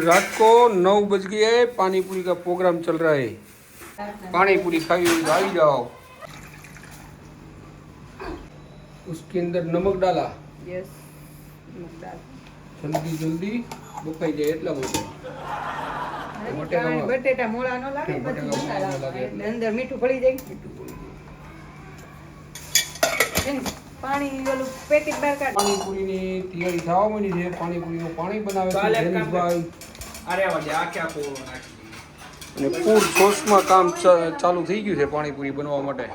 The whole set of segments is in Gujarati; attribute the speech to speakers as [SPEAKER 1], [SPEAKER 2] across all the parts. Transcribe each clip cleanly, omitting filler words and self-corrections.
[SPEAKER 1] रात को 9 बज गए है, पानी पूरी का प्रोग्राम चल रहा है। पानी पूरी खाई हुई तो आई जाओ। उसके अंदर नमक डाला।
[SPEAKER 2] यस, नमक डाल।
[SPEAKER 1] जल्दी जल्दी બફાઈ જાય એટલા માટે
[SPEAKER 2] બટેટા મોળા ન લાગે, પછી મસાલા એટલે અંદર મીઠું પડી જાય। પાણી ઓલું પેકેટ બહાર કાઢ।
[SPEAKER 1] પાણીપુરીની તૈયારી થવા માંડી છે। પાણીપુરીનું પાણી બનાવે છે જયેશભાઈ।
[SPEAKER 3] અરે વાજે આખે આખું નાખી
[SPEAKER 1] અને ફૂલ જોશમાં કામ ચાલુ થઈ ગયું છે પાણીપુરી બનવા માટે।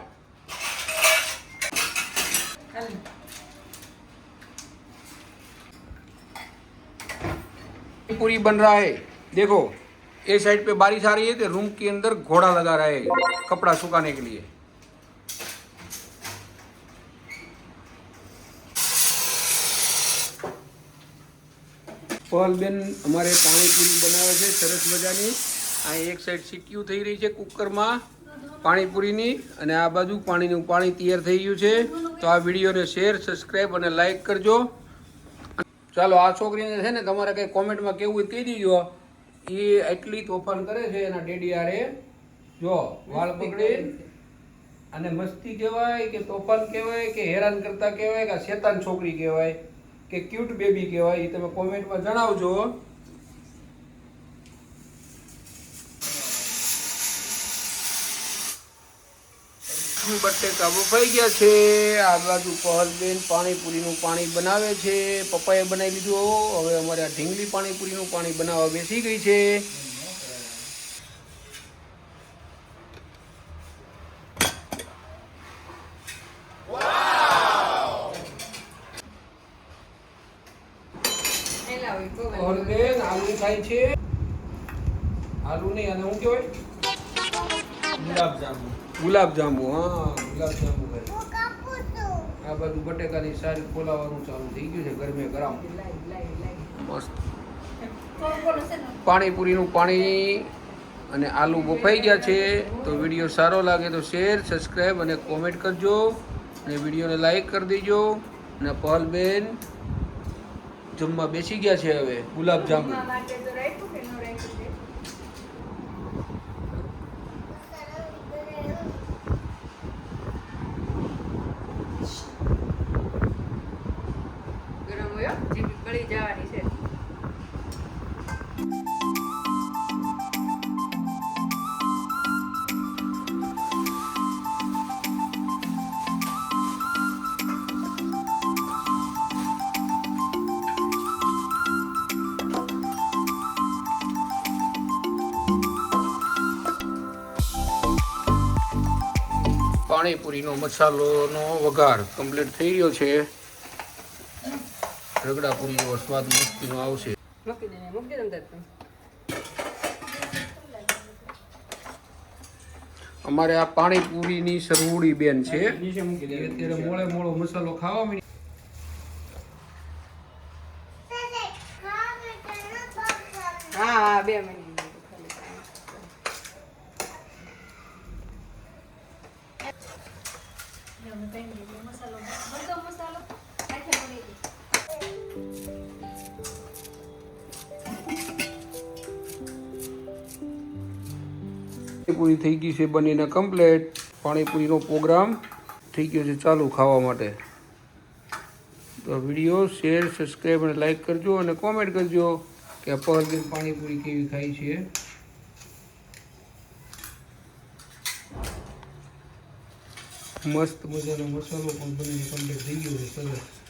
[SPEAKER 1] पूरी बन रहा है। देखो ये साइड पे बारिश आ रही है तो रूम के अंदर घोड़ा लगा रहा है कपड़ा सुखाने के लिए। પહલબેન અમારે પાણીપુરી બનાવે છે સરસ મજાની। આ એક સાઈડ સીટીયું થઈ રહી છે કુકરમાં પાણીપુરીની, અને આ બાજુ પાણીનું પાણી તૈયાર થઈ ગયું છે। તો આ વિડીયોને શેર, સબસ્ક્રાઈબ અને લાઈક કરજો। ચાલો આ છોકરીને છે ને તમારે કંઈ કોમેન્ટમાં કેવું હોય કહી દીજો। એ એટલી તોફાન કરે છે એના ડેડી હારે, જો વાળ પકડી અને મસ્તી કહેવાય કે તોફાન કહેવાય કે હેરાન કરતા કહેવાય કે શેતાન છોકરી કહેવાય કે ક્યુટ બેબી કહેવાય, એ તમે કોમેન્ટમાં જણાવજો। બટેકા બફાઈ ગયા છે। આ બાજુ પહલબેન પાણીપુરીનું પાણી બનાવે છે। પપ્પાએ બનાવી લીધું। હવે અમારે આ ઢીંગલી પાણીપુરીનું પાણી બનાવવા બેસી ગઈ છે। પહલબેન આલુ ખાય છે। આલુ નહીં, અને શું કહેવાય?
[SPEAKER 3] ગુલાબજાંબુ।
[SPEAKER 1] ગુલાબજાંબુ, હા ગુલાબજાંબુ ખાય। આ બાજુ બટેકાની સારી ખોલાવાનું ચાલુ થઈ ગયું છે ગરમે ગરમ મસ્ત। પાણીપુરીનું પાણી અને આલુ બફાઈ ગયા છે। તો વિડીયો સારો લાગે તો શેર, સબસ્ક્રાઈબ અને કોમેન્ટ કરજો, અને વિડીયોને લાઈક કરી દેજો। અને પહલબેન જમવા બેસી ગયા છે હવે ગુલાબજાંબુ।
[SPEAKER 2] બળી જવાની છે।
[SPEAKER 1] પાણીપુરીનો મસાલોનો વઘાર કમ્પ્લીટ થઈ ગયો છે। રગડાપુરી જેવો સ્વાદ મસ્તીનો આવશે।
[SPEAKER 2] મૂકી દે અંદર તો।
[SPEAKER 1] અમારે આ પાણીપુરીની સરવડી બેન છે,
[SPEAKER 3] નીચે મૂકી દે।
[SPEAKER 1] અત્યારે મોળે મોળો મસાલો ખાવા માંડી।
[SPEAKER 2] હા 2 મિનિટ।
[SPEAKER 1] પાણીપુરી થઈ ગઈ છે બનીને કમ્પ્લીટ। પાણીપુરીનો પ્રોગ્રામ થઈ ગયો છે ચાલુ ખાવા માટે। તો વિડીયો શેર, સબસ્ક્રાઈબ અને લાઈક કરજો, અને કોમેન્ટ કરજો કે આ પહલબેન પાણીપુરી કેવી ખાઈ છે। મસ્ત મજાનો મસાલો પણ બનીને કમ્પ્લીટ થઈ ગયો છે સરસ।